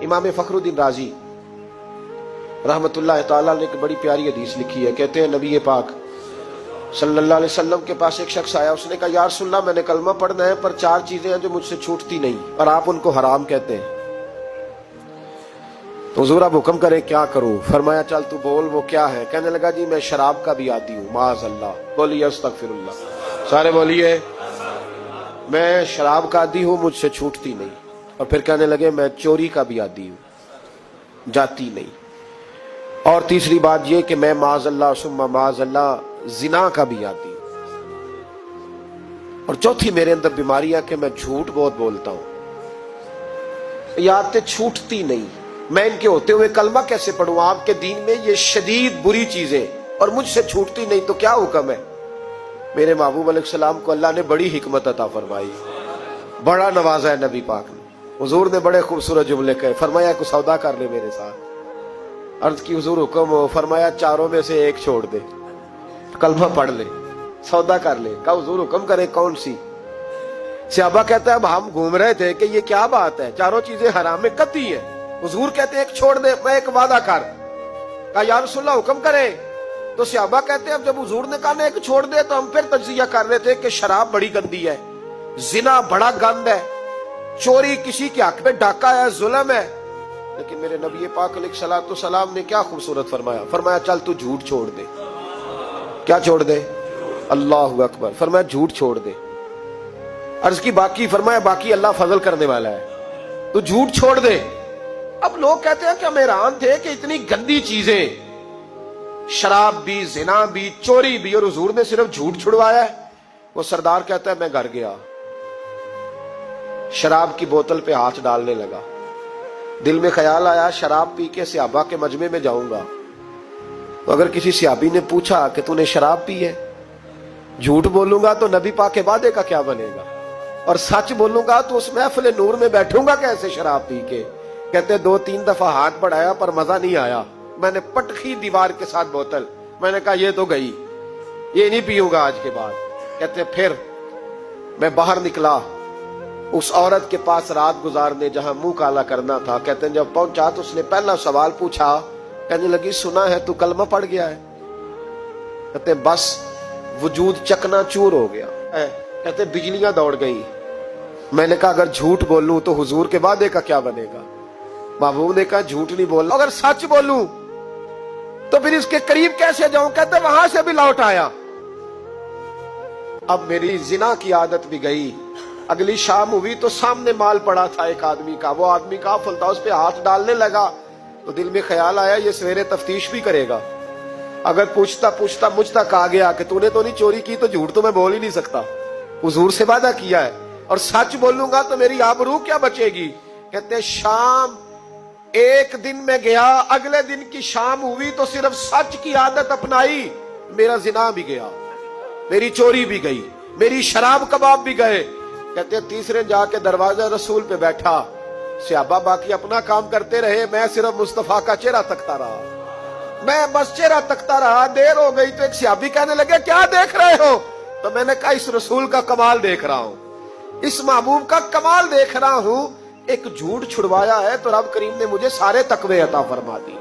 इमाम फखरुद्दीन राजी रहमतुल्लाह ताला ने एक बड़ी प्यारी हदीस लिखी है। कहते हैं नबी पाक सल्लल्लाहु अलैहि वसल्लम के पास एक शख्स आया। उसने कहा या रसूलल्लाह मैंने कलमा पढ़ना है पर 4 चीजें हैं जो मुझसे छूटती नहीं और आप उनको हराम कहते हैं, तो हुजूर आप हुक्म करें क्या करूं? फरमाया चल तू बोल वो क्या है। कहने लगा जी मैं शराब का भी आदी हूं। माज़अल्लाह, बोलिए अस्तगफिरुल्लाह, सारे बोलिए मैं शराब का आदी हूं, मुझसे छूटती नहीं। और फिर कहने लगे मैं चोरी का भी आदी हूं, जाती नहीं। और तीसरी बात ये कि मैं माज़अल्लाह सुम्मा माज़अल्लाह जिना का भी आदी हूं। और चौथी मेरे अंदर बीमारी है कि मैं झूठ बहुत बोलता हूं। ये आदतें छूटती नहीं, मैं इनके होते हुए कलमा कैसे पढ़ूं? आपके दीन में ये शदीद बुरी चीजें और मुझसे छूटती नहीं, तो क्या हुक्म है? मेरे महबूब अलैहिस्सलाम को अल्लाह ने बड़ी हिकमत अता फरमाई, बड़ा नवाजा है नबी पाक ने। हुजूर ने बड़े खूबसूरत जुमले कहे। फरमाया कुछ सौदा कर ले मेरे साथ। अर्ज की हुजूर हुक्म हो। फरमाया चारों में से एक छोड़ दे, कलमा पढ़ ले, सौदा कर ले। कहा हुजूर हुक्म करे कौन सी? सहाबा कहता है अब हम घूम रहे थे कि ये क्या बात है, चारों चीजें हराम में कतई है। हुजूर कहते हैं एक छोड़ दे, मैं एक वादा कर। कहा या रसूलल्लाह हुक्म करे। तो सहाबा कहते हैं अब जब हुजूर ने कहा ना एक छोड़ दे, तो हम फिर तज्जिया कर रहे थे कि शराब बड़ी गंदी है, जिना बड़ा गंद है, चोरी किसी के हक में डाका है, जुल्म है। लेकिन मेरे नबी पाक अलैहिस्सलातु सलाम ने क्या खूबसूरत फरमाया। फरमाया चल तू झूठ छोड़ दे। क्या छोड़ दे? अल्लाहु अकबर। फरमाया झूठ छोड़ दे। अर्ज की बाकी? फरमाया बाकी अल्लाह फजल करने वाला है, तू झूठ छोड़ दे। अब लोग कहते हैं कि हम हैरान थे कि इतनी गंदी चीजें, शराब भी, जिना भी, चोरी भी, और हुजूर ने सिर्फ झूठ छुड़वाया है। वो सरदार कहता है मैं घर गया, शराब की बोतल पे हाथ डालने लगा। दिल में ख्याल आया शराब पी के सहाबा के मजमे में जाऊंगा, तो अगर किसी सहाबी ने पूछा कि तूने शराब पी है, झूठ बोलूंगा तो नबी पाक के वादे का क्या बनेगा, और सच बोलूंगा तो उस महफिल नूर में बैठूंगा कैसे शराब पी के? कहते 2-3 दफा हाथ बढ़ाया पर मजा नहीं आया। मैंने पटखी दीवार के साथ बोतल, मैंने कहा ये तो गई, ये नहीं पीऊंगा आज के बाद। कहते फिर मैं बाहर निकला उस औरत के पास रात गुजारने जहां मुंह काला करना था। कहते जब पहुंचा तो उसने पहला सवाल पूछा, कहने लगी सुना है तू कलमा पढ़ गया है? कहते बस वजूद चकनाचूर हो गया। कहते बिजलियां दौड़ गई। मैंने कहा अगर झूठ बोलूं तो हुजूर के वादे का क्या बनेगा? महबूब ने कहा झूठ नहीं बोलना, अगर सच बोलूं तो फिर इसके करीब कैसे जाऊं? कहते वहां से भी लौट आया। अब मेरी जिना की आदत भी गई। अगली शाम हुई तो सामने माल पड़ा था एक आदमी का, वो आदमी काफिल था, उस पे हाथ डालने लगा तो दिल में ख्याल आया ये सवेरे तफ्तीश भी करेगा। अगर पूछता पूछता मुझ तक आ गया कि तूने तो नहीं चोरी की, तो झूठ तो मैं बोल ही नहीं सकता, हुजूर से वादा किया है, और सच बोलूंगा तो मेरी आबरू क्या बचेगी। कहते शाम एक दिन में गया, अगले दिन की शाम हुई तो सिर्फ सच की आदत अपनाई, मेरा जिना भी गया, मेरी चोरी भी गई, मेरी शराब कबाब भी गए। कहते तीसरे जाके दरवाजा रसूल पे बैठा, सहाबा बाकी अपना काम करते रहे, मैं सिर्फ मुस्तफा का चेहरा तकता रहा। मैं बस चेहरा तकता रहा। देर हो गई तो एक सहाबी कहने लगे क्या देख रहे हो? तो मैंने कहा इस रसूल का कमाल देख रहा हूं, इस महबूब का कमाल देख रहा हूं। एक झूठ छुड़वाया है तो रब करीम ने मुझे सारे तकवे अता फरमा दी।